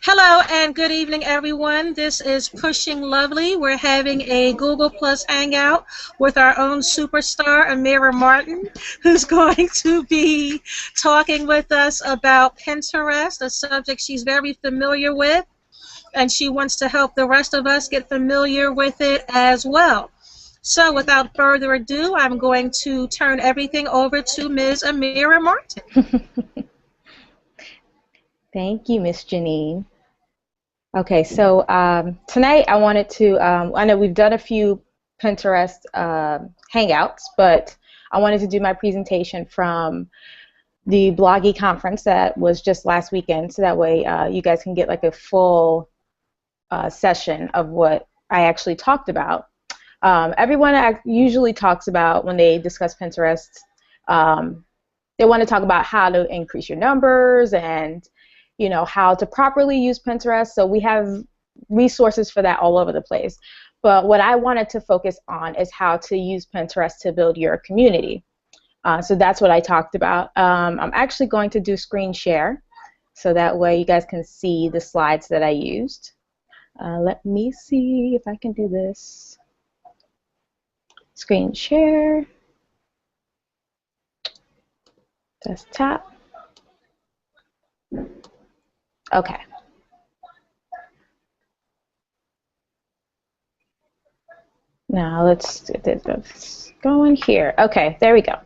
Hello and good evening, everyone. This is Pushing Lovely. We're having a Google Plus Hangout with our own superstar, Amiyrah Martin, who's going to be talking with us about Pinterest, a subject she's very familiar with, and she wants to help the rest of us get familiar with it as well. So without further ado, I'm going to turn everything over to Ms. Amiyrah Martin. Thank you, Miss Janine. Okay, so tonight I wanted to, I know we've done a few Pinterest Hangouts, but I wanted to do my presentation from the Bloggy conference that was just last weekend, so that way you guys can get like a full session of what I actually talked about. Everyone usually talks about, when they discuss Pinterest, they want to talk about how to increase your numbers and how to properly use Pinterest. So we have resources for that all over the place. But what I wanted to focus on is how to use Pinterest to build your community. So that's what I talked about. I'm actually going to do screen share, so that way you guys can see the slides that I used. Let me see if I can do this. Screen share. Desktop. Okay. Now let's get this going here. Okay, there we go.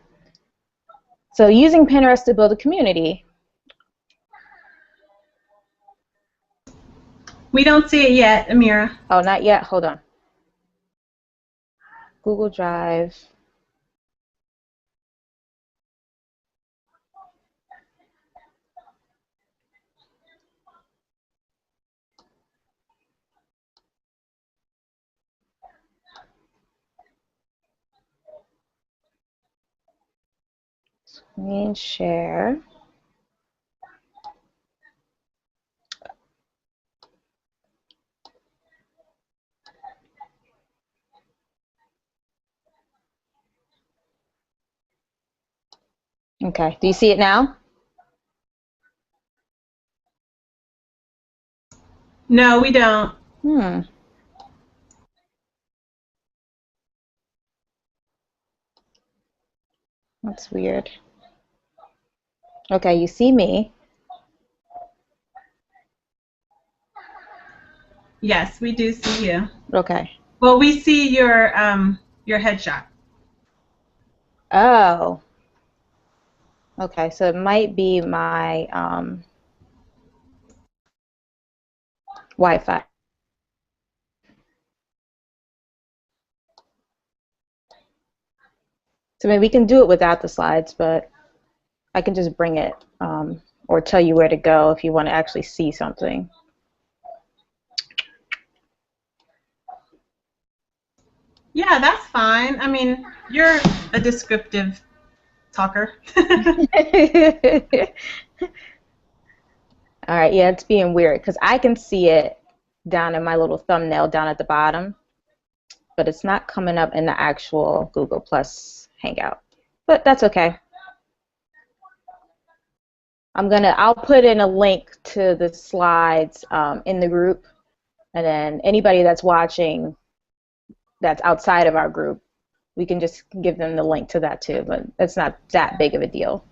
So using Pinterest to build a community. We don't see it yet, Amiyrah. Oh, not yet. Hold on. Google Drive. Screen share. Okay, do you see it now? No, we don't. That's weird. Okay, you see me. Yes, we do see you. Okay. Well, we see your headshot. Oh. Okay, so it might be my Wi-Fi. So maybe we can do it without the slides, but I can just bring it or tell you where to go if you want to actually see something. Yeah, that's fine. I mean, you're a descriptive talker. All right, yeah, it's being weird because I can see it down in my little thumbnail down at the bottom, but it's not coming up in the actual Google Plus Hangout. But that's okay. I'll put in a link to the slides in the group, and then anybody that's watching that's outside of our group, we can just give them the link to that too, but it's not that big of a deal.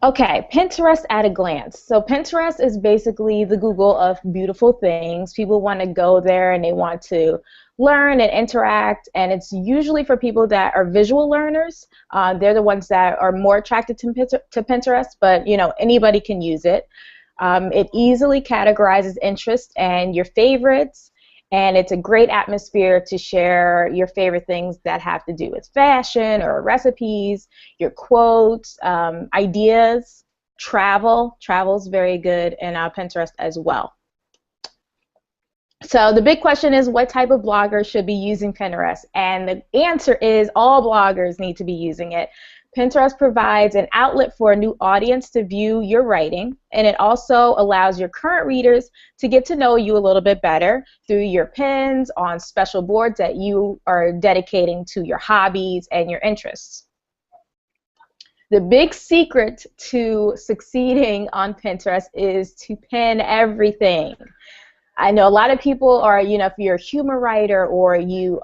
Okay, Pinterest at a glance. So Pinterest is basically the Google of beautiful things. People want to go there and they want to learn and interact, and it's usually for people that are visual learners. They're the ones that are more attracted to Pinterest, but anybody can use it. It easily categorizes interests and your favorites, and it's a great atmosphere to share your favorite things that have to do with fashion or recipes, your quotes, ideas, travel. Travel's very good in Pinterest as well. So the big question is, what type of blogger should be using Pinterest? And the answer is all bloggers need to be using it. Pinterest provides an outlet for a new audience to view your writing, and it also allows your current readers to get to know you a little bit better through your pins on special boards that you are dedicating to your hobbies and your interests. The big secret to succeeding on Pinterest is to pin everything. I know a lot of people are, if you're a humor writer or you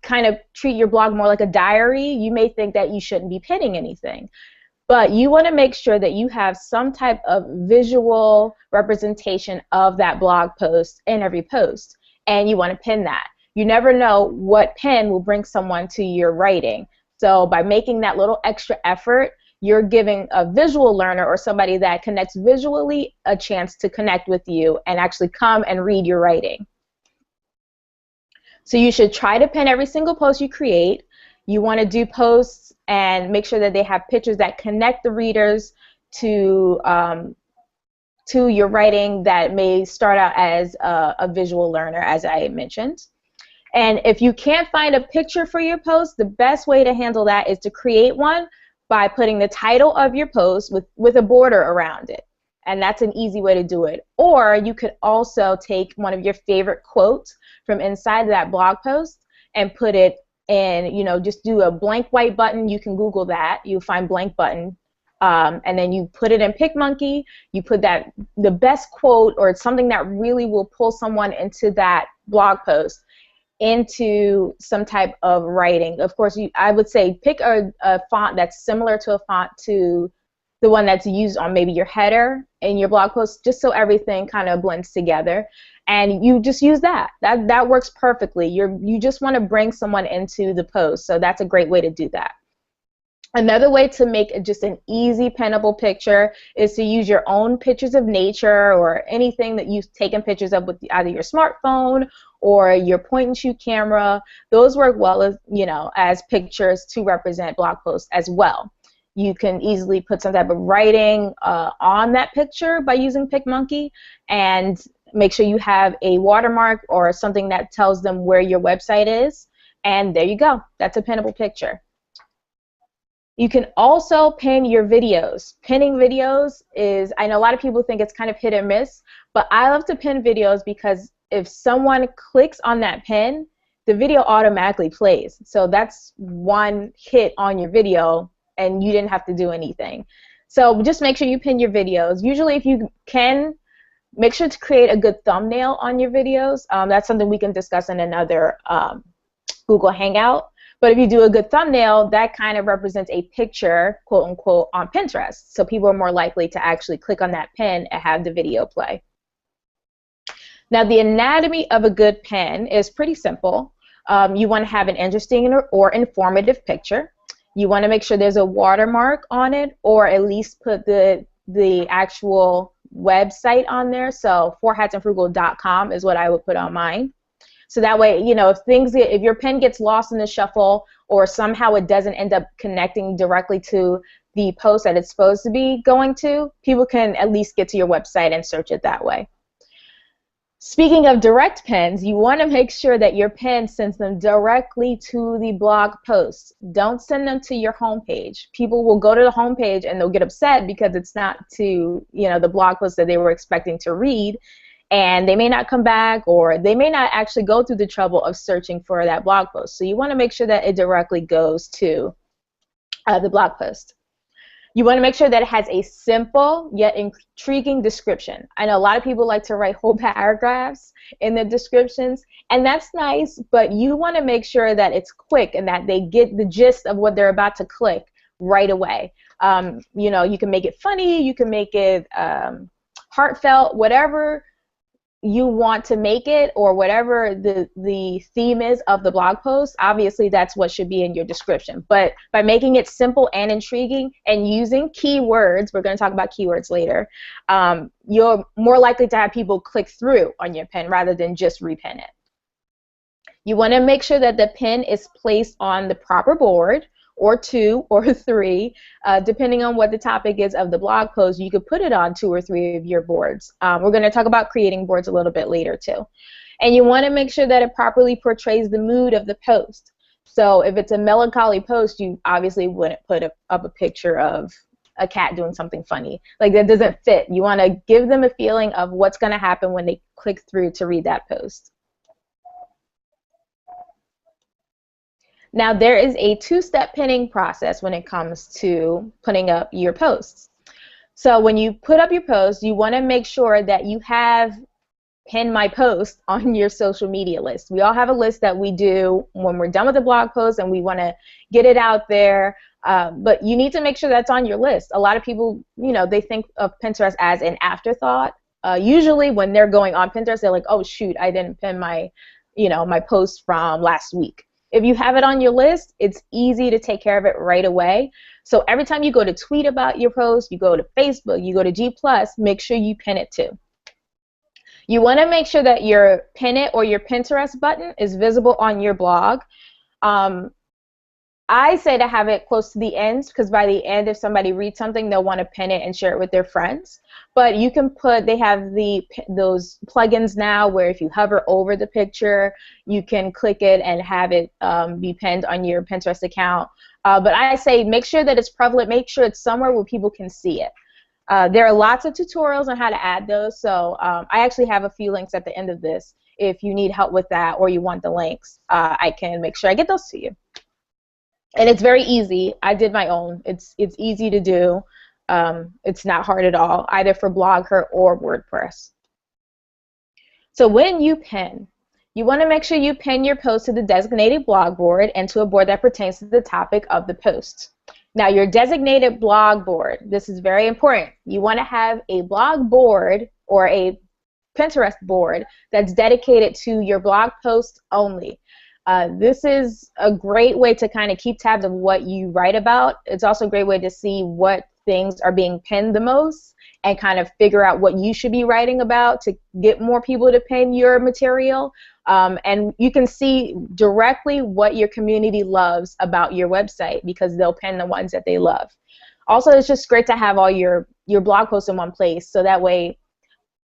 kind of treat your blog more like a diary, you may think that you shouldn't be pinning anything. But you want to make sure that you have some type of visual representation of that blog post in every post, and you want to pin that. You never know what pin will bring someone to your writing. So by making that little extra effort, you're giving a visual learner or somebody that connects visually a chance to connect with you and actually come and read your writing. So you should try to pin every single post you create. You want to do posts and make sure that they have pictures that connect the readers to your writing that may start out as a visual learner, as I mentioned. And if you can't find a picture for your post, the best way to handle that is to create one by putting the title of your post with a border around it. And that's an easy way to do it. Or you could also take one of your favorite quotes from inside that blog post and put it in, just do a blank white button. You can Google that. You'll find blank button. And then you put it in PicMonkey. You put the best quote or something that really will pull someone into that blog post into some type of writing. Of course, I would say pick a font that's similar to a font to the one that's used on maybe your header in your blog post, just so everything kind of blends together. And you just use that. That works perfectly. You just want to bring someone into the post, so that's a great way to do that. Another way to make just an easy pinnable picture is to use your own pictures of nature or anything that you've taken pictures of with either your smartphone or your point-and-shoot camera. Those work well as pictures to represent blog posts as well. You can easily put some type of writing on that picture by using PicMonkey, and make sure you have a watermark or something that tells them where your website is, and there you go. That's a pinnable picture. You can also pin your videos. Pinning videos is, I know a lot of people think it's kind of hit or miss, but I love to pin videos because if someone clicks on that pin, the video automatically plays. So that's one hit on your video and you didn't have to do anything. So just make sure you pin your videos. Usually if you can, make sure to create a good thumbnail on your videos. That's something we can discuss in another Google Hangout. But if you do a good thumbnail, that kind of represents a picture, quote unquote, on Pinterest. So people are more likely to actually click on that pin and have the video play. Now the anatomy of a good pin is pretty simple. You want to have an interesting or informative picture. You want to make sure there's a watermark on it, or at least put the actual website on there. So forhatsandfrugal.com is what I would put on mine. So that way, if your pen gets lost in the shuffle or somehow it doesn't end up connecting directly to the post that it's supposed to be going to, people can at least get to your website and search it that way. Speaking of direct pins, you want to make sure that your pin sends them directly to the blog post. Don't send them to your homepage. People will go to the homepage and they'll get upset because it's not to the blog post that they were expecting to read. And they may not come back, or they may not actually go through the trouble of searching for that blog post. So you want to make sure that it directly goes to the blog post. You want to make sure that it has a simple yet intriguing description. I know a lot of people like to write whole paragraphs in the descriptions, and that's nice, but you want to make sure that it's quick and that they get the gist of what they're about to click right away. You can make it funny, you can make it heartfelt, whatever you want to make it, or whatever the theme is of the blog post. Obviously that's what should be in your description, but by making it simple and intriguing and using keywords, we're going to talk about keywords later, you're more likely to have people click through on your pin rather than just repin it. You want to make sure that the pin is placed on the proper board, or 2 or 3, depending on what the topic is of the blog post. You could put it on 2 or 3 of your boards. We're going to talk about creating boards a little bit later too. And you want to make sure that it properly portrays the mood of the post. So if it's a melancholy post, you obviously wouldn't put up a picture of a cat doing something funny. Like, that doesn't fit. You want to give them a feeling of what's going to happen when they click through to read that post. Now, there is a two-step pinning process when it comes to putting up your posts. So when you put up your post, you want to make sure that you have pin my post on your social media list. We all have a list that we do when we're done with the blog post and we want to get it out there, but you need to make sure that's on your list. A lot of people, they think of Pinterest as an afterthought. Usually when they're going on Pinterest, they're like, oh shoot, I didn't pin my, my post from last week. If you have it on your list, it's easy to take care of it right away. So every time you go to tweet about your post, you go to Facebook, you go to G+, make sure you pin it too. You want to make sure that your pin it or your Pinterest button is visible on your blog. I say to have it close to the end, because by the end, if somebody reads something, they'll want to pin it and share it with their friends. But you can they have those plugins now where if you hover over the picture, you can click it and have it be pinned on your Pinterest account. But I say make sure that it's prevalent, make sure it's somewhere where people can see it. There are lots of tutorials on how to add those, so I actually have a few links at the end of this. If you need help with that or you want the links, I can make sure I get those to you. And it's very easy. I did my own. It's easy to do. It's not hard at all, either for Blogger or WordPress. So when you pin, you want to make sure you pin your post to the designated blog board and to a board that pertains to the topic of the post. Now, your designated blog board, this is very important. You want to have a blog board or a Pinterest board that's dedicated to your blog post only. This is a great way to kind of keep tabs of what you write about. It's also a great way to see what things are being pinned the most and kind of figure out what you should be writing about to get more people to pin your material. And you can see directly what your community loves about your website because they'll pin the ones that they love. Also, it's just great to have all your blog posts in one place, so that way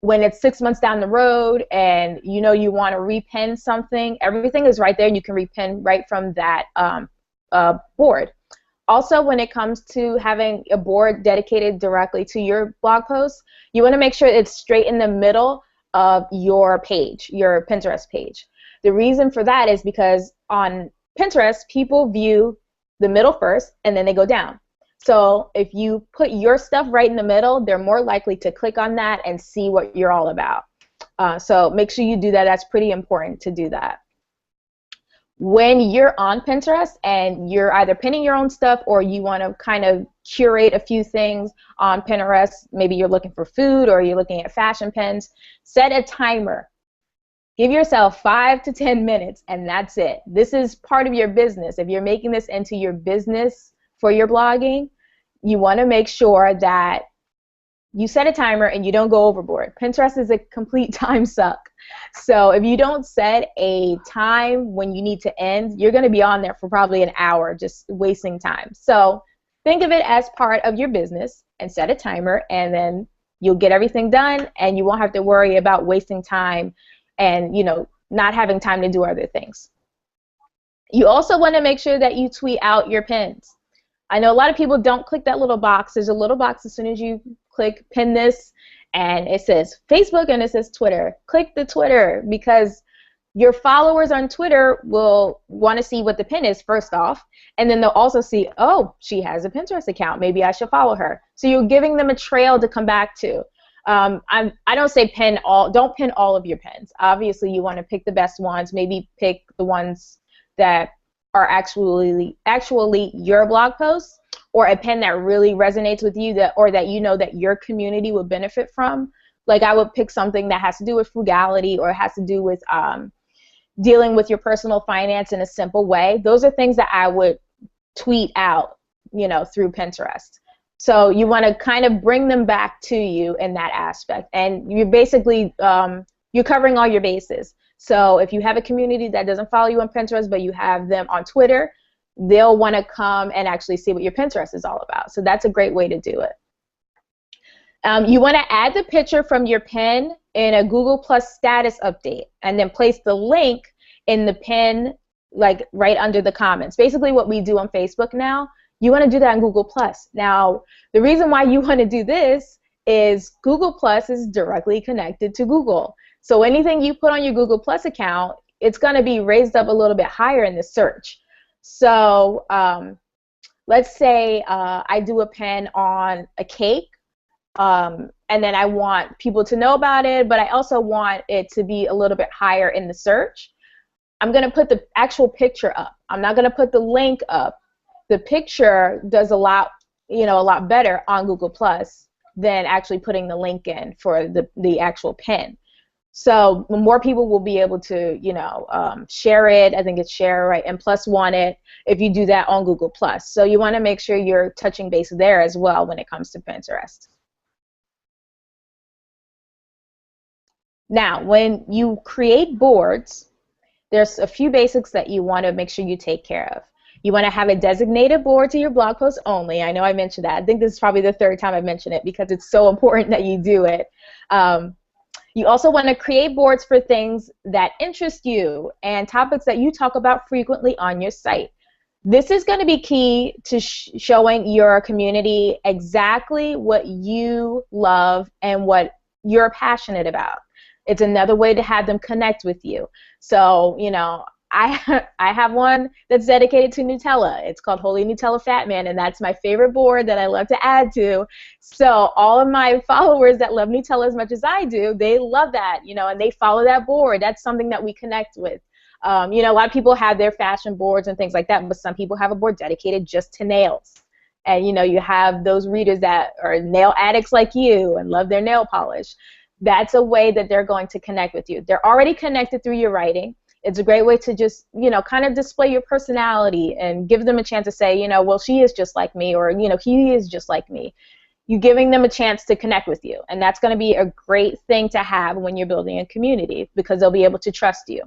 when it's 6 months down the road and you want to repin something, everything is right there and you can repin right from that board. Also, when it comes to having a board dedicated directly to your blog post, you want to make sure it's straight in the middle of your page, your Pinterest page. The reason for that is because on Pinterest, people view the middle first and then they go down. So if you put your stuff right in the middle, they're more likely to click on that and see what you're all about. So make sure you do that. That's pretty important to do that. When you're on Pinterest and you're either pinning your own stuff or you want to kind of curate a few things on Pinterest, maybe you're looking for food or you're looking at fashion pins, set a timer. Give yourself 5 to 10 minutes and that's it. This is part of your business. If you're making this into your business for your blogging, you want to make sure that you set a timer and you don't go overboard. Pinterest is a complete time suck. So if you don't set a time when you need to end, you're going to be on there for probably an hour just wasting time. So think of it as part of your business and set a timer, and then you'll get everything done and you won't have to worry about wasting time and not having time to do other things. You also want to make sure that you tweet out your pins. I know a lot of people don't click that little box. There's a little box as soon as you click pin this, and it says Facebook and it says Twitter. Click the Twitter because your followers on Twitter will want to see what the pin is first off, and then they'll also see, oh, she has a Pinterest account. Maybe I should follow her. So you're giving them a trail to come back to. I don't say don't pin all of your pins. Obviously, you want to pick the best ones. Maybe pick the ones that are actually your blog posts, or a pin that really resonates with you, that your community would benefit from. Like I would pick something that has to do with frugality or has to do with dealing with your personal finance in a simple way. Those are things that I would tweet out, through Pinterest. So you want to kind of bring them back to you in that aspect, and you're basically you're covering all your bases. So if you have a community that doesn't follow you on Pinterest, but you have them on Twitter, they'll want to come and actually see what your Pinterest is all about. So that's a great way to do it. You want to add the picture from your pin in a Google Plus status update, and then place the link in the pin, like right under the comments. Basically what we do on Facebook now, you want to do that on Google Plus. Now, the reason why you want to do this is Google Plus is directly connected to Google. So anything you put on your Google Plus account, it's going to be raised up a little bit higher in the search. So let's say I do a pin on a cake, and then I want people to know about it, but I also want it to be a little bit higher in the search. I'm going to put the actual picture up. I'm not going to put the link up. The picture does a lot, a lot better on Google Plus than actually putting the link in for the actual pin. So more people will be able to, share it. I think it's share, right, and plus want it if you do that on Google Plus. So you want to make sure you're touching base there as well when it comes to Pinterest. Now, when you create boards, there's a few basics that you want to make sure you take care of. You want to have a designated board to your blog post only. I know I mentioned that. I think this is probably the third time I mentioned it because it's so important that you do it. You also want to create boards for things that interest you and topics that you talk about frequently on your site. This is going to be key to showing your community exactly what you love and what you're passionate about. It's another way to have them connect with you. So, I have one that's dedicated to Nutella. It's called Holy Nutella Fat Man, and that's my favorite board that I love to add to. So all of my followers that love Nutella as much as I do, they love that, and they follow that board. That's something that we connect with. A lot of people have their fashion boards and things like that, but some people have a board dedicated just to nails. And, you have those readers that are nail addicts like you and love their nail polish. That's a way that they're going to connect with you. They're already connected through your writing. It's a great way to just, kind of display your personality and give them a chance to say, well, she is just like me, or, he is just like me. You're giving them a chance to connect with you. And that's going to be a great thing to have when you're building a community because they'll be able to trust you.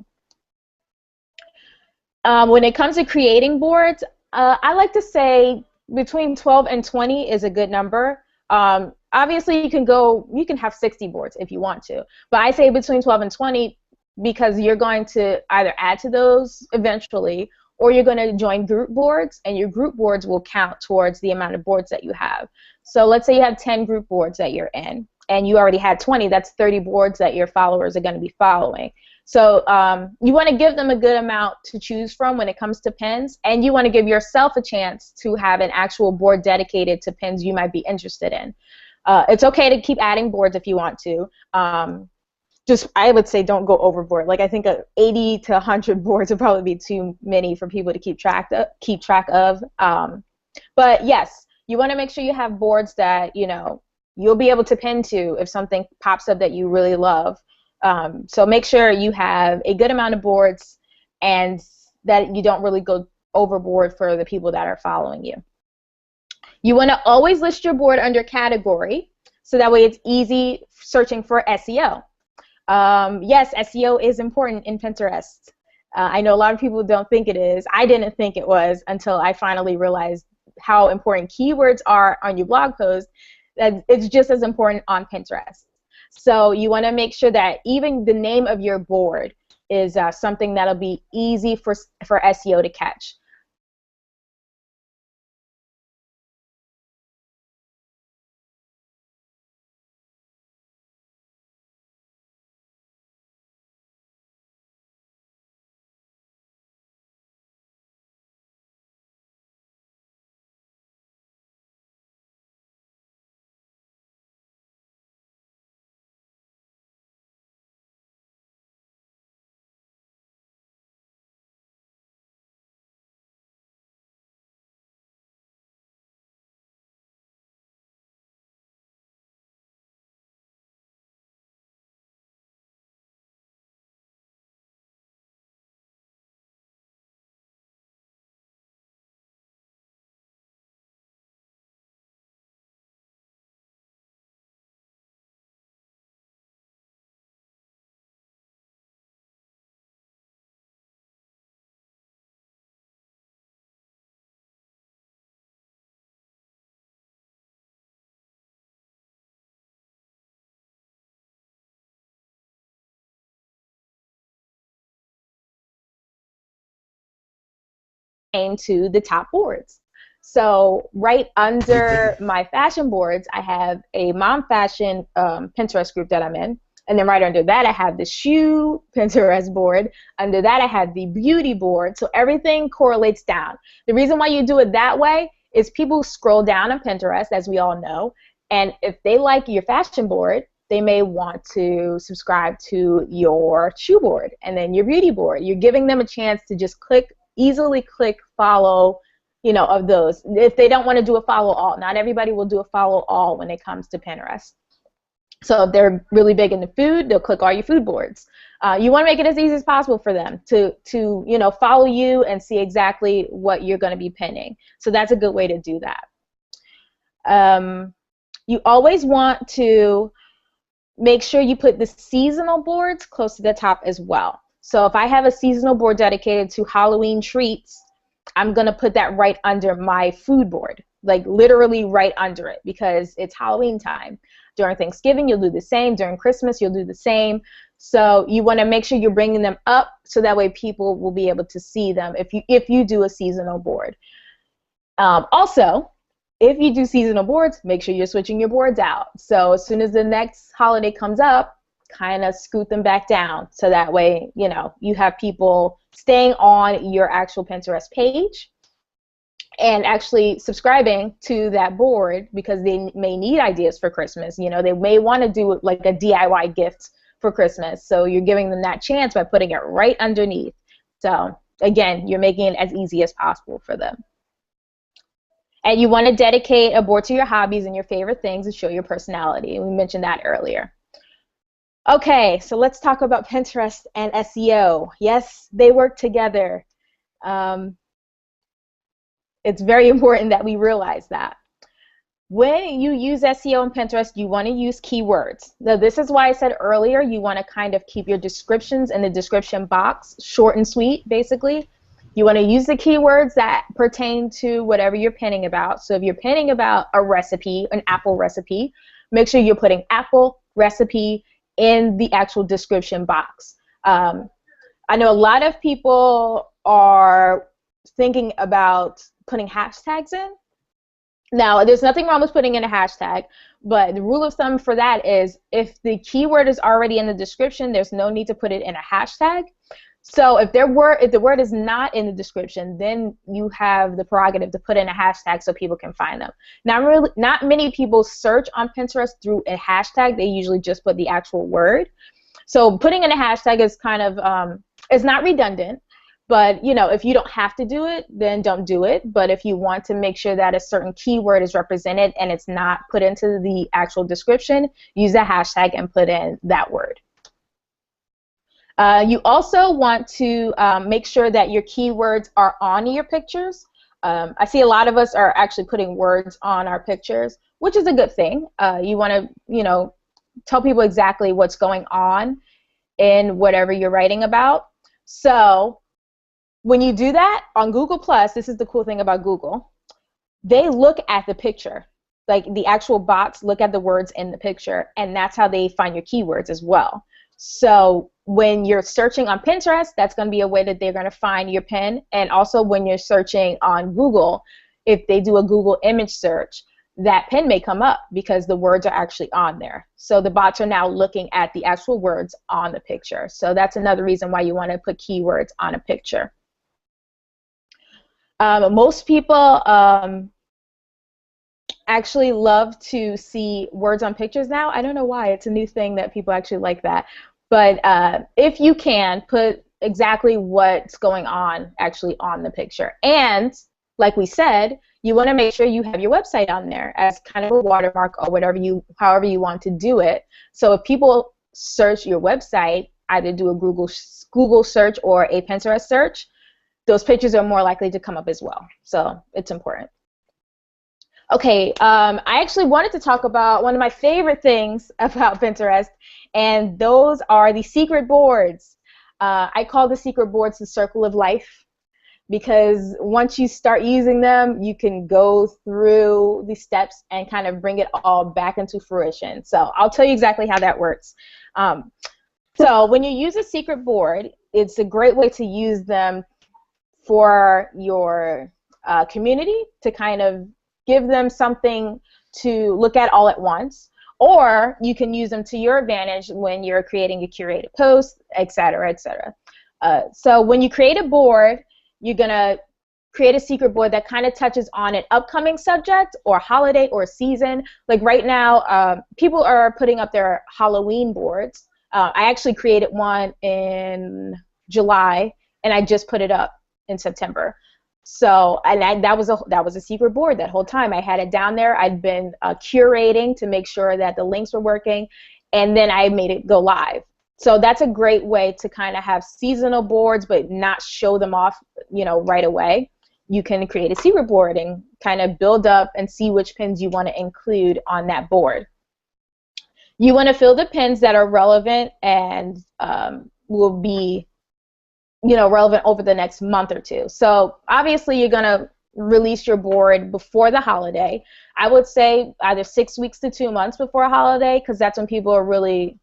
When it comes to creating boards, I like to say between 12 and 20 is a good number. Obviously, you can have 60 boards if you want to, but I say between 12 and 20 because you're going to either add to those eventually or you're going to join group boards, and your group boards will count towards the amount of boards that you have. So let's say you have 10 group boards that you're in, and you already had 20. That's 30 boards that your followers are going to be following. So you want to give them a good amount to choose from when it comes to pins, and you want to give yourself a chance to have an actual board dedicated to pins you might be interested in. It's okay to keep adding boards if you want to. I would say don't go overboard. Like I think 80 to 100 boards would probably be too many for people to keep track of. But yes, you want to make sure you have boards that you'll be able to pin to if something pops up that you really love. So make sure you have a good amount of boards and that you don't really go overboard for the people that are following you. You want to always list your board under category so that way it's easy searching for SEO. Yes, SEO is important in Pinterest. I know a lot of people don't think it is. I didn't think it was until I finally realized how important keywords are on your blog post, that it's just as important on Pinterest. So you want to make sure that even the name of your board is something that'll be easy for SEO to catch. To the top boards. So right under my fashion boards, I have a mom fashion Pinterest group that I'm in. And then right under that, I have the shoe Pinterest board. Under that, I have the beauty board. So everything correlates down. The reason why you do it that way is people scroll down on Pinterest, as we all know, and if they like your fashion board, they may want to subscribe to your shoe board and then your beauty board. You're giving them a chance to just easily click follow, of those. If they don't want to do a follow all, not everybody will do a follow all when it comes to Pinterest. So if they're really big into food, they'll click all your food boards. You want to make it as easy as possible for them to follow you and see exactly what you're going to be pinning. So that's a good way to do that. You always want to make sure you put the seasonal boards close to the top as well. So if I have a seasonal board dedicated to Halloween treats, I'm going to put that right under my food board, like literally right under it, because it's Halloween time. During Thanksgiving, you'll do the same. During Christmas, you'll do the same. So you want to make sure you're bringing them up so that way people will be able to see them if you do a seasonal board. Also, if you do seasonal boards, make sure you're switching your boards out. So as soon as the next holiday comes up, kind of scoot them back down so that way, you have people staying on your actual Pinterest page and actually subscribing to that board because they may need ideas for Christmas. They may want to do like a DIY gift for Christmas. So you're giving them that chance by putting it right underneath. So again, you're making it as easy as possible for them. And you want to dedicate a board to your hobbies and your favorite things and show your personality. We mentioned that earlier. Okay, so let's talk about Pinterest and SEO. Yes, they work together. It's very important that we realize that. When you use SEO on Pinterest, you want to use keywords. Now, this is why I said earlier you want to kind of keep your descriptions in the description box short and sweet, basically. You want to use the keywords that pertain to whatever you're pinning about. So if you're pinning about a recipe, an apple recipe, make sure you're putting apple recipe in the actual description box. I know a lot of people are thinking about putting hashtags in. Now, there's nothing wrong with putting in a hashtag, but the rule of thumb for that is if the keyword is already in the description, there's no need to put it in a hashtag. So if the word is not in the description, then you have the prerogative to put in a hashtag so people can find them. Now, not many people search on Pinterest through a hashtag. They usually just put the actual word. So putting in a hashtag is kind of, it's not redundant, but if you don't have to do it, then don't do it. But if you want to make sure that a certain keyword is represented and it's not put into the actual description, use a hashtag and put in that word. You also want to make sure that your keywords are on your pictures. I see a lot of us are actually putting words on our pictures, which is a good thing. You want to, tell people exactly what's going on in whatever you're writing about. So when you do that on Google+, this is the cool thing about Google, they look at the picture. Like the actual bots look at the words in the picture, and that's how they find your keywords as well. So when you're searching on Pinterest, that's going to be a way that they're going to find your pin. And also when you're searching on Google, if they do a Google image search, that pin may come up because the words are actually on there. So the bots are now looking at the actual words on the picture. So that's another reason why you want to put keywords on a picture. Most people actually love to see words on pictures now. I don't know why. It's a new thing that people actually like that. But if you can, put exactly what's going on actually on the picture. And like we said, you want to make sure you have your website on there as kind of a watermark or however you want to do it. So if people search your website, either do a Google search or a Pinterest search, those pictures are more likely to come up as well. So it's important. Okay, I actually wanted to talk about one of my favorite things about Pinterest, and those are the secret boards. I call the secret boards the circle of life, because once you start using them, you can go through the steps and kind of bring it all back into fruition. So I'll tell you exactly how that works. So when you use a secret board, it's a great way to use them for your community to kind of give them something to look at all at once, or you can use them to your advantage when you're creating a curated post, et cetera, et cetera. So when you create a board, you're going to create a secret board that kind of touches on an upcoming subject or holiday or season. Like right now, people are putting up their Halloween boards. I actually created one in July, and I just put it up in September. So, and that was a secret board that whole time. I had it down there. I'd been curating to make sure that the links were working, and then I made it go live. So that's a great way to kind of have seasonal boards, but not show them off, right away. You can create a secret board and kind of build up and see which pins you want to include on that board. You want to fill the pins that are relevant and will be, relevant over the next month or two. So obviously you're going to release your board before the holiday. I would say either 6 weeks to 2 months before a holiday, because that's when people are really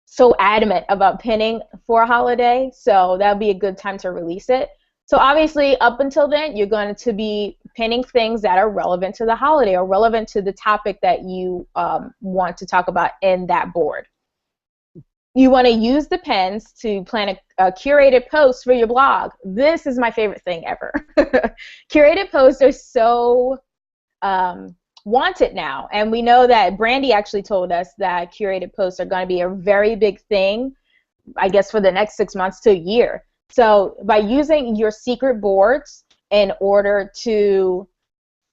so adamant about pinning for a holiday. So that would be a good time to release it. So obviously, up until then, you're going to be pinning things that are relevant to the holiday or relevant to the topic that you want to talk about in that board. You want to use the pins to plan a curated post for your blog. This is my favorite thing ever. Curated posts are so wanted now, and we know that Brandy actually told us that curated posts are going to be a very big thing, I guess, for the next 6 months to a year. So by using your secret boards in order to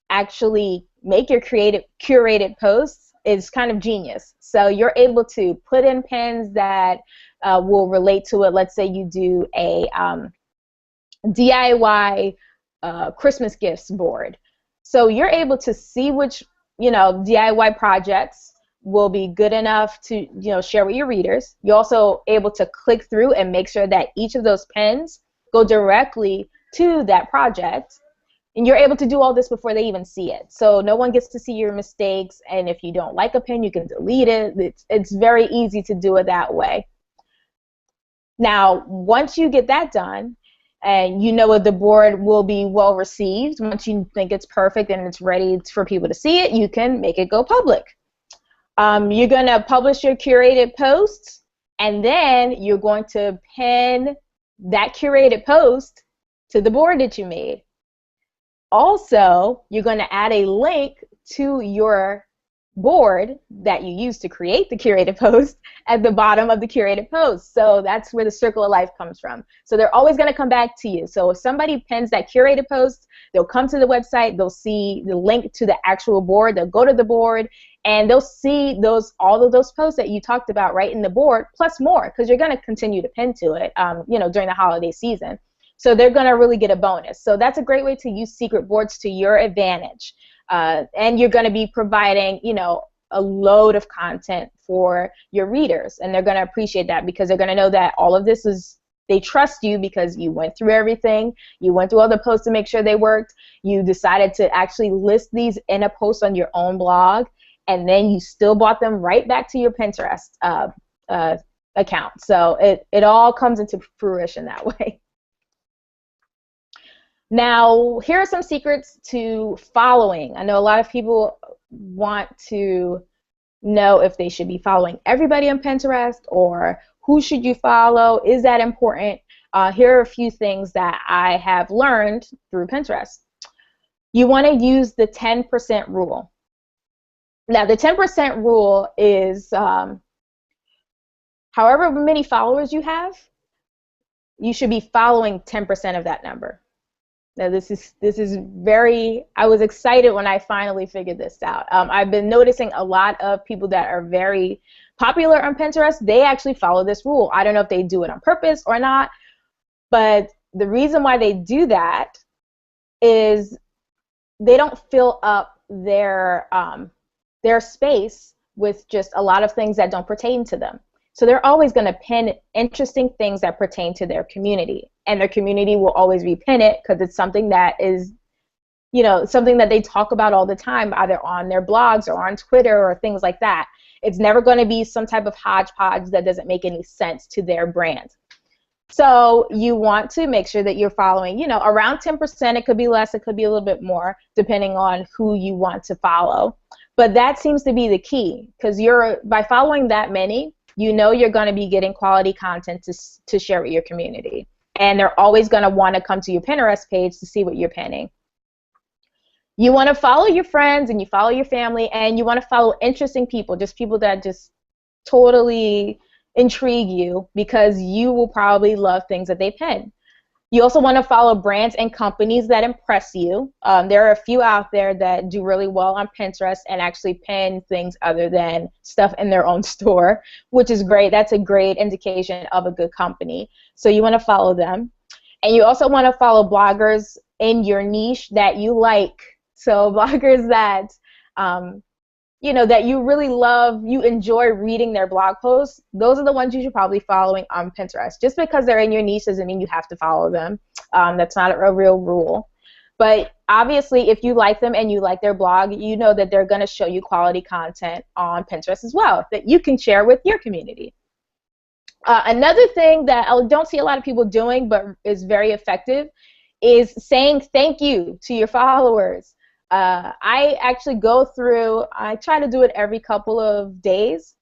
actually make your curated posts is kind of genius. So you're able to put in pins that will relate to it. Let's say you do a DIY Christmas gifts board. So you're able to see which DIY projects will be good enough to share with your readers. You're also able to click through and make sure that each of those pins go directly to that project, and you're able to do all this before they even see it. So no one gets to see your mistakes, and if you don't like a pin, you can delete it. It's very easy to do it that way. Now, once you get that done, and the board will be well received, once you think it's perfect and it's ready for people to see it, you can make it go public. You're going to publish your curated posts, and then you're going to pin that curated post to the board that you made. Also, you're going to add a link to your board that you used to create the curated post at the bottom of the curated post. So that's where the circle of life comes from. So they're always going to come back to you. So if somebody pins that curated post, they'll come to the website, they'll see the link to the actual board, they'll go to the board, and they'll see all of those posts that you talked about right in the board, plus more, because you're going to continue to pin to it, during the holiday season. So they're going to really get a bonus. So that's a great way to use secret boards to your advantage. And you're going to be providing, a load of content for your readers, and they're going to appreciate that because they're going to know that all of this they trust you because you went through everything, you went through all the posts to make sure they worked, you decided to actually list these in a post on your own blog, and then you still brought them right back to your Pinterest account. So it all comes into fruition that way. Now, here are some secrets to following. I know a lot of people want to know if they should be following everybody on Pinterest or who should you follow. Is that important? Here are a few things that I have learned through Pinterest. You want to use the 10% rule. Now, the 10% rule is however many followers you have, you should be following 10% of that number. Now, this is very, I was excited when I finally figured this out. I've been noticing a lot of people that are very popular on Pinterest, they actually follow this rule. I don't know if they do it on purpose or not, but the reason why they do that is they don't fill up their space with just a lot of things that don't pertain to them. So they're always going to pin interesting things that pertain to their community, and their community will always repin it because it's something that is, something that they talk about all the time, either on their blogs or on Twitter or things like that. It's never going to be some type of hodgepodge that doesn't make any sense to their brand. So you want to make sure that you're following, around 10%. It could be less, it could be a little bit more, depending on who you want to follow. But that seems to be the key, because by following that many, you know you're going to be getting quality content to share with your community. And they're always going to want to come to your Pinterest page to see what you're pinning. You want to follow your friends and you follow your family, and you want to follow interesting people, just people that just totally intrigue you, because you will probably love things that they pin. You also want to follow brands and companies that impress you. There are a few out there that do really well on Pinterest and actually pin things other than stuff in their own store, which is great. That's a great indication of a good company. So you want to follow them. And you also want to follow bloggers in your niche that you like. So bloggers that you know, that you really love, you enjoy reading their blog posts, those are the ones you should probably following on Pinterest. Just because they're in your niche doesn't mean you have to follow them. That's not a real rule. But obviously, if you like them and you like their blog, you know that they're going to show you quality content on Pinterest as well that you can share with your community. Another thing that I don't see a lot of people doing but is very effective is saying thank you to your followers. I actually go through, I try to do it every couple of days,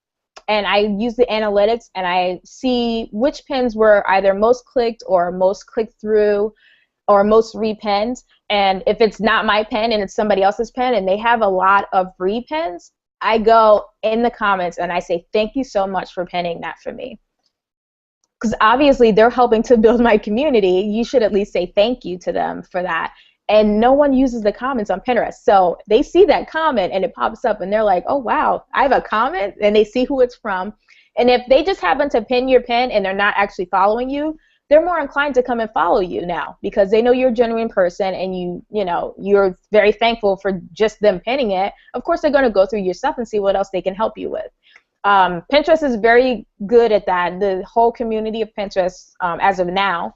and I use the analytics and I see which pins were either most clicked or most clicked through or most repinned. And if it's not my pin and it's somebody else's pin and they have a lot of repins, I go in the comments and I say thank you so much for pinning that for me. Because obviously they're helping to build my community. You should at least say thank you to them for that. And no one uses the comments on Pinterest. So they see that comment and it pops up and they're like, oh wow, I have a comment, and they see who it's from. And if they just happen to pin your pin and they're not actually following you, they're more inclined to come and follow you now because they know you're a genuine person and you know, you're very thankful for just them pinning it. Of course, they're going to go through your stuff and see what else they can help you with. Pinterest is very good at that. The whole community of Pinterest, as of now,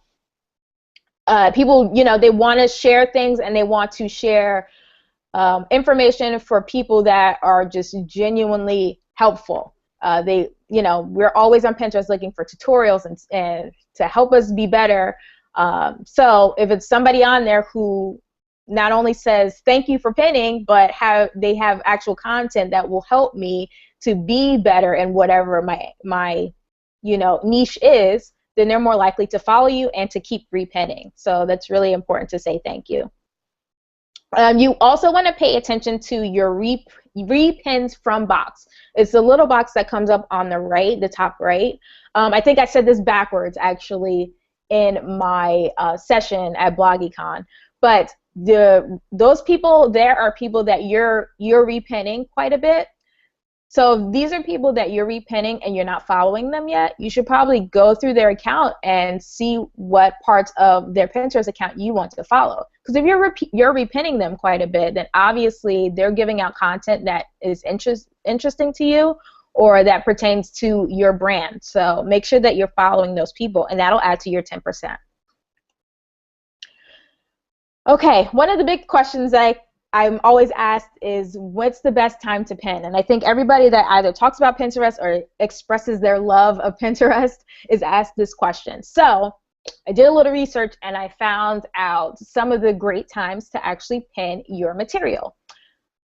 people, you know, they want to share things and they want to share information for people that are just genuinely helpful. You know, we're always on Pinterest looking for tutorials and to help us be better. So if it's somebody on there who not only says thank you for pinning, but they have actual content that will help me to be better in whatever my you know, niche is, then they're more likely to follow you and to keep repinning. So that's really important to say thank you. You also want to pay attention to your repins from box. It's the little box that comes up on the right, the top right. I think I said this backwards actually in my session at BloggyCon, but those people there are people that you're repinning quite a bit. So if these are people that you're repinning and you're not following them yet, you should probably go through their account and see what parts of their Pinterest account you want to follow. Because if you're repinning them quite a bit, then obviously they're giving out content that is interesting to you or that pertains to your brand. So make sure that you're following those people, and that'll add to your 10%. Okay, one of the big questions I'm always asked is, what's the best time to pin? And I think everybody that either talks about Pinterest or expresses their love of Pinterest is asked this question. So I did a little research and I found out some of the great times to actually pin your material.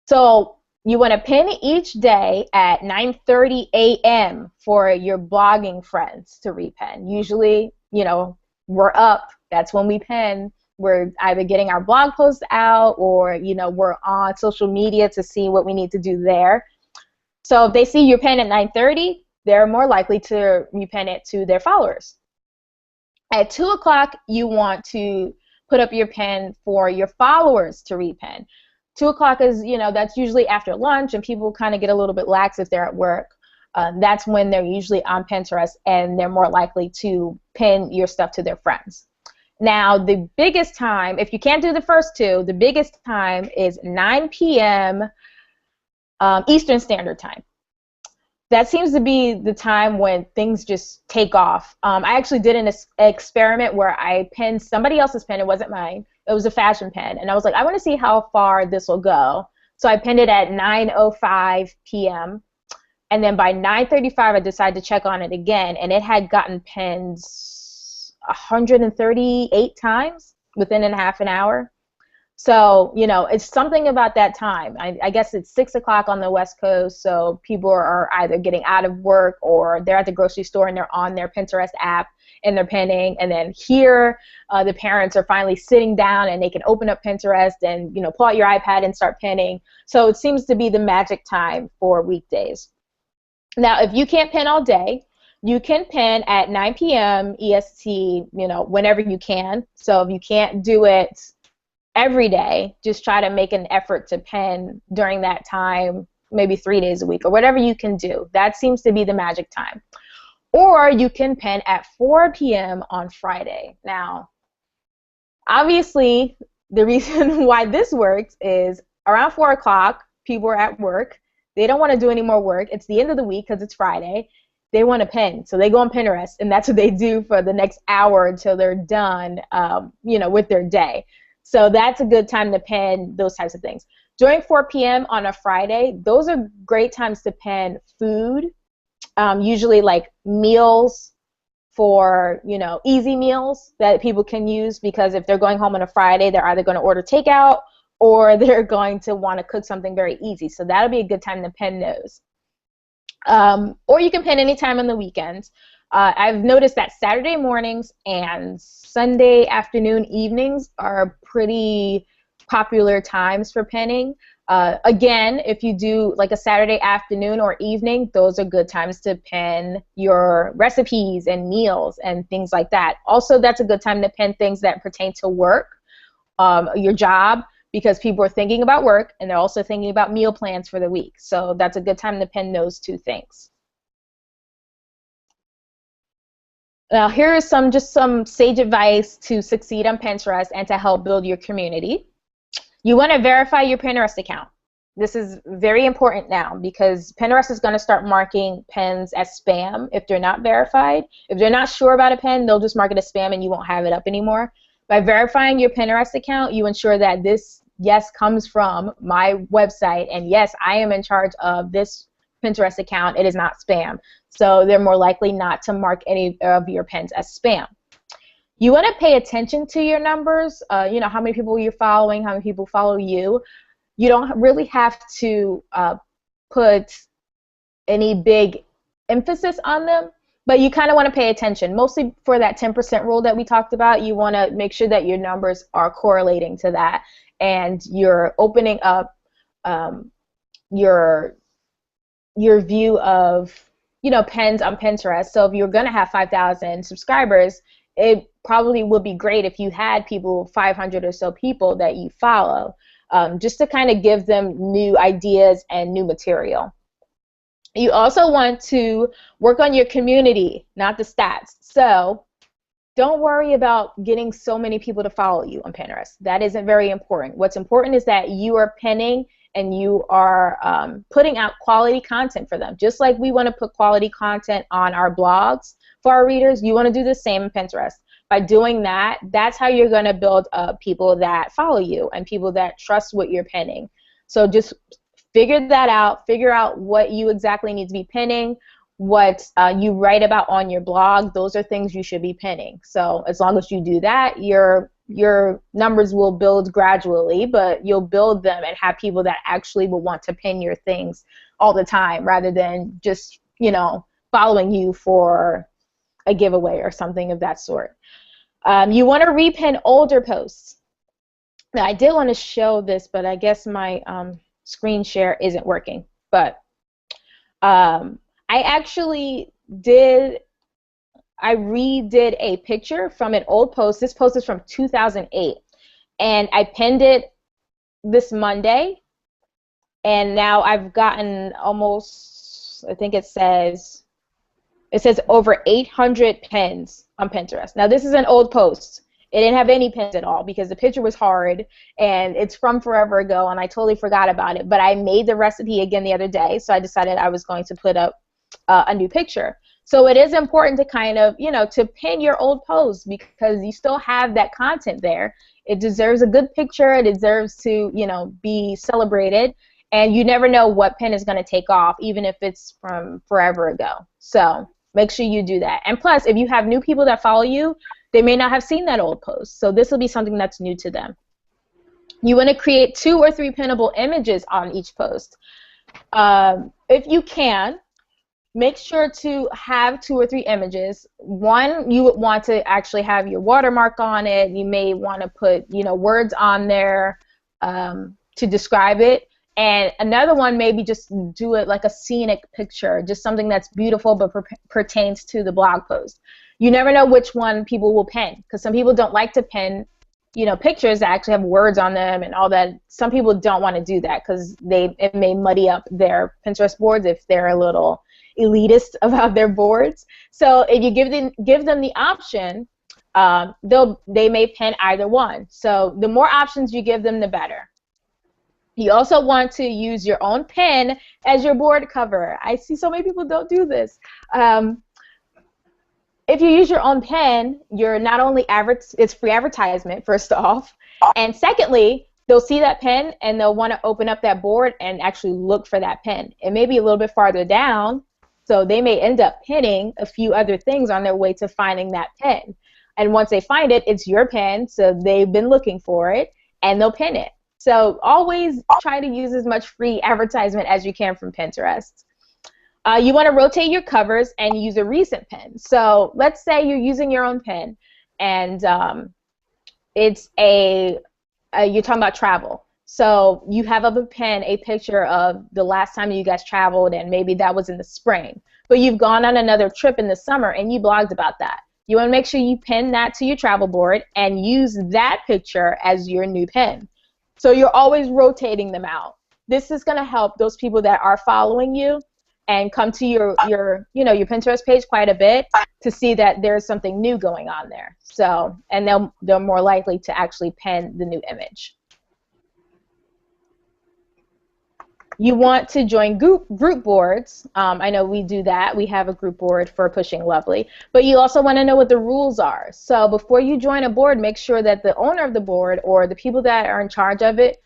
So you want to pin each day at 9:30 a.m. for your blogging friends to repin. Usually, you know, we're up. That's when we pin. We're either getting our blog posts out or, you know, we're on social media to see what we need to do there. So if they see your pin at 9:30, they're more likely to repin it to their followers. At 2 o'clock, you want to put up your pin for your followers to repin. 2 o'clock is, you know, that's usually after lunch and people kind of get a little bit lax if they're at work. That's when they're usually on Pinterest and they're more likely to pin your stuff to their friends. Now, the biggest time, if you can't do the first two, the biggest time is 9 p.m. Eastern Standard Time. That seems to be the time when things just take off. I actually did an experiment where I pinned somebody else's pin. It wasn't mine. It was a fashion pin. And I was like, I want to see how far this will go. So I pinned it at 9:05 p.m. And then by 9:35, I decided to check on it again. And it had gotten pinned 138 times within a half an hour. So, you know, it's something about that time. I guess it's 6 o'clock on the West Coast, so people are either getting out of work or they're at the grocery store and they're on their Pinterest app and they're pinning. And then here, the parents are finally sitting down and they can open up Pinterest and, you know, pull out your iPad and start pinning. So it seems to be the magic time for weekdays. Now, if you can't pin all day, you can pin at 9 p.m. EST, you know, whenever you can. So if you can't do it every day, just try to make an effort to pin during that time, maybe 3 days a week or whatever you can do. That seems to be the magic time. Or you can pin at 4 p.m. on Friday. Now, obviously, the reason why this works is around 4 o'clock, people are at work. They don't want to do any more work. It's the end of the week because it's Friday. They want to pin, so they go on Pinterest, and that's what they do for the next hour until they're done, you know, with their day. So that's a good time to pin those types of things. During 4 p.m. on a Friday, those are great times to pin food, usually like meals for, you know, easy meals that people can use, because if they're going home on a Friday, they're either going to order takeout or they're going to want to cook something very easy. So that'll be a good time to pin those. Or you can pin anytime on the weekends. I've noticed that Saturday mornings and Sunday afternoon evenings are pretty popular times for pinning. Again, if you do like a Saturday afternoon or evening, those are good times to pin your recipes and meals and things like that. Also, that's a good time to pin things that pertain to work, your job, because people are thinking about work and they're also thinking about meal plans for the week. So that's a good time to pin those two things. Now, here is just some sage advice to succeed on Pinterest and to help build your community. You want to verify your Pinterest account. This is very important now because Pinterest is going to start marking pins as spam if they're not verified. If they're not sure about a pin, they'll just mark it as spam and you won't have it up anymore. By verifying your Pinterest account, you ensure that this, yes, comes from my website, and yes, I am in charge of this Pinterest account. It is not spam. So they're more likely not to mark any of your pins as spam. You want to pay attention to your numbers, you know, how many people you're following, how many people follow you. You don't really have to put any big emphasis on them, but you kind of want to pay attention. Mostly for that 10% rule that we talked about, you want to make sure that your numbers are correlating to that and you're opening up your view of, you know, pins on Pinterest. So if you're going to have 5,000 subscribers, it probably would be great if you had 500 or so people that you follow, just to kind of give them new ideas and new material. You also want to work on your community, not the stats. So don't worry about getting so many people to follow you on Pinterest. That isn't very important. What's important is that you are pinning and you are putting out quality content for them. Just like we want to put quality content on our blogs for our readers, you want to do the same in Pinterest. By doing that, that's how you're going to build up people that follow you and people that trust what you're pinning. So just figure that out. Figure out what you exactly need to be pinning, what you write about on your blog. Those are things you should be pinning. So as long as you do that, your numbers will build gradually, but you'll build them and have people that actually will want to pin your things all the time rather than just, you know, following you for a giveaway or something of that sort. You want to repin older posts. Now, I did want to show this, but I guess my screen share isn't working. But I actually redid a picture from an old post. This post is from 2008, and I pinned it this Monday, and now I've gotten almost, I think it says over 800 pins on Pinterest. Now, this is an old post. It didn't have any pins at all because the picture was hard, and it's from forever ago, and I totally forgot about it. But I made the recipe again the other day, so I decided I was going to put up a new picture. So it is important to kind of, you know, to pin your old posts because you still have that content there. It deserves a good picture. It deserves to, you know, be celebrated. And you never know what pin is going to take off, even if it's from forever ago. So make sure you do that. And plus, if you have new people that follow you, they may not have seen that old post. So this will be something that's new to them. You want to create 2 or 3 pinnable images on each post. If you can, make sure to have 2 or 3 images. One, you would want to actually have your watermark on it. You may want to put, words on there to describe it. And another one, maybe just do it like a scenic picture, just something that's beautiful but pertains to the blog post. You never know which one people will pin, because some people don't like to pin, pictures that actually have words on them and all that. Some people don't want to do that because it may muddy up their Pinterest boards if they're a little elitist about their boards. So if you give them the option, they may pin either one. So the more options you give them, the better. You also want to use your own pin as your board cover. I see so many people don't do this. If you use your own pin, you're not only it's free advertisement, first off, and secondly, they'll see that pin and they'll want to open up that board and actually look for that pin. It may be a little bit farther down, so they may end up pinning a few other things on their way to finding that pin. And once they find it, it's your pin, so they've been looking for it, and they'll pin it. So always try to use as much free advertisement as you can from Pinterest. You want to rotate your covers and use a recent pin. So let's say you're using your own pin, and you're talking about travel. So you have up a pin, a picture of the last time you guys traveled, and maybe that was in the spring. But you've gone on another trip in the summer, and you blogged about that. You want to make sure you pin that to your travel board and use that picture as your new pin. So you're always rotating them out. This is going to help those people that are following you and come to your Pinterest page quite a bit to see that there's something new going on there. So, and they're more likely to actually pin the new image. You want to join group boards. I know we do that. We have a group board for Pushing Lovely. But you also want to know what the rules are. So before you join a board, make sure that the owner of the board or the people that are in charge of it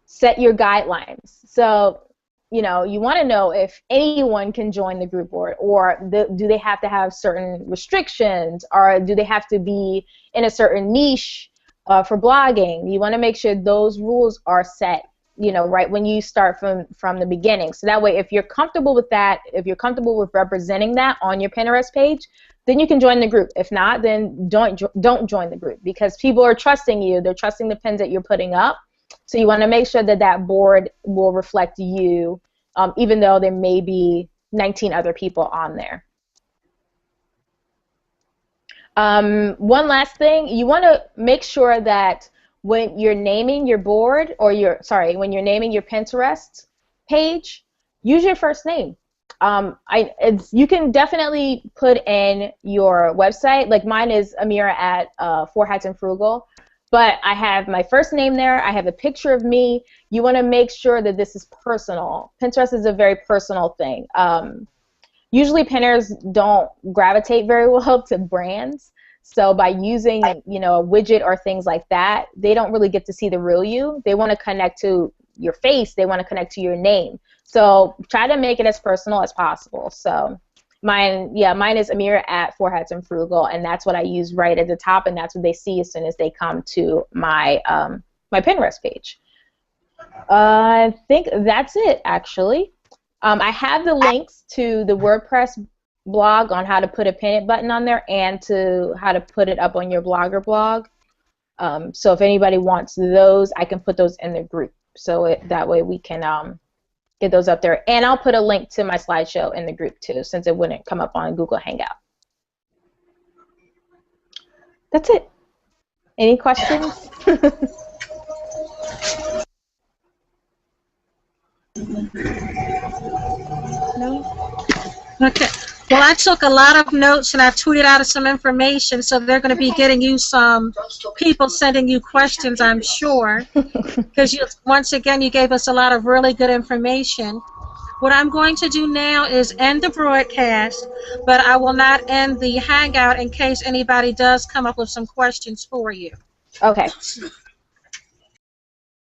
set your guidelines. So, you want to know if anyone can join the group board, or do they have to have certain restrictions, or do they have to be in a certain niche for blogging. You want to make sure those rules are set right when you start from the beginning. So that way, if you're comfortable with that, if you're comfortable with representing that on your Pinterest page, then you can join the group. If not, then don't join the group, because people are trusting you. They're trusting the pins that you're putting up. So you want to make sure that that board will reflect you, even though there may be 19 other people on there. One last thing, you want to make sure that when you're naming your board, or when you're naming your Pinterest page, use your first name. You can definitely put in your website. Like mine is Amiyrah at 4hatsandfrugal, but I have my first name there. I have a picture of me. You want to make sure that this is personal. Pinterest is a very personal thing. Usually pinners don't gravitate very well to brands. So by using, a widget or things like that, they don't really get to see the real you. They want to connect to your face. They want to connect to your name. So try to make it as personal as possible. So mine is Amiyrah at 4hatsandfrugal, and that's what I use right at the top, and that's what they see as soon as they come to my my Pinterest page. I think that's it, actually. I have the links to the WordPress blog on how to put a pin it button on there, and to how to put it up on your Blogger blog. So if anybody wants those, I can put those in the group. So that way we can get those up there. And I'll put a link to my slideshow in the group too, since it wouldn't come up on Google Hangout. That's it. Any questions? No? Okay. Well, I took a lot of notes, and I've tweeted out some information, so they're going to be getting you some people sending you questions, I'm sure, because once again, you gave us a lot of really good information. What I'm going to do now is end the broadcast, but I will not end the Hangout in case anybody does come up with some questions for you. Okay.